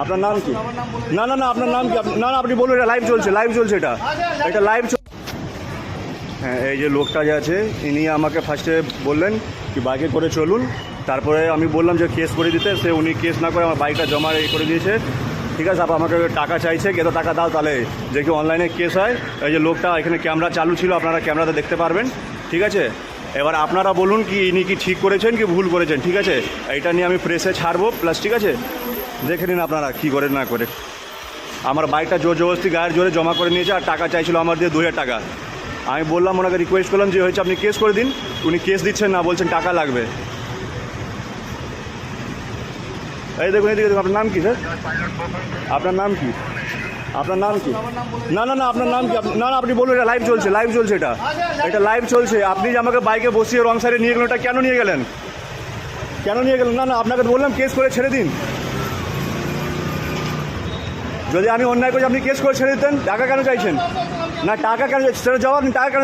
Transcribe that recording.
আপনার নাম কি? না না না, আপনার নাম কি? না না, আপনি বলুন। এটা লাইভ চলছে, এটা এটা লাইভ। হ্যাঁ, এই যে লোকটা যে আছে ইনি আমাকে ফার্স্টে বললেন কি বাইকে করে চলুন, তারপরে আমি বললাম যে কেস করে দিতে, উনি কেস না করে আমার বাইকটা জমা করে দিয়েছে। ঠিক আছে, তারপর আমাকে টাকা চাইছে, কত টাকা দাও তাহলে যে কি অনলাইনে কেস হয়। এই যে লোকটা, এখানে ক্যামেরা চালু ছিল, আপনারা ক্যামেরাতে দেখতে পারবেন। ঠিক আছে, এবার আপনারা বলুন কি ইনি কি ঠিক করেছেন কি ভুল করেছেন। ঠিক আছে, এইটা নিয়ে আমি প্রেসে ছাড়বো প্লাস। ঠিক আছে, দেখে নিন আপনারা কী করে না করে। আমার বাইকটা জোর জবরদস্তি গায়ের জোরে জমা করে নিয়েছে আর টাকা চাইছিল আমার দিয়ে 2000 টাকা। আমি বললাম, ওনাকে রিকোয়েস্ট করলাম যে হয়েছে আপনি কেস করে দিন, উনি কেস দিচ্ছেন না, বলছেন টাকা লাগবে। এই দেখুন, এদিকে দেখুন। আপনার নাম কি স্যার? আপনার নাম কি? আপনার নাম কি? না না না, আপনার নাম কি? না না, আপনি বলুন। এটা লাইভ চলছে, এটা এটা লাইভ চলছে। আপনি যে আমাকে বাইকে বসিয়ে রং সাইডে নিয়ে গেলেন, ওটা কেন নিয়ে গেলেন? না না, আপনাকে বললাম কেস করে ছেড়ে দিন। যদি আমি অন্যায় করি আপনি কেস করে ছেড়ে দিতেন। টাকা কেন চাইছেন? না, টাকা কেন? সেটা জবাব, আপনি টাকা কেন চাইছেন?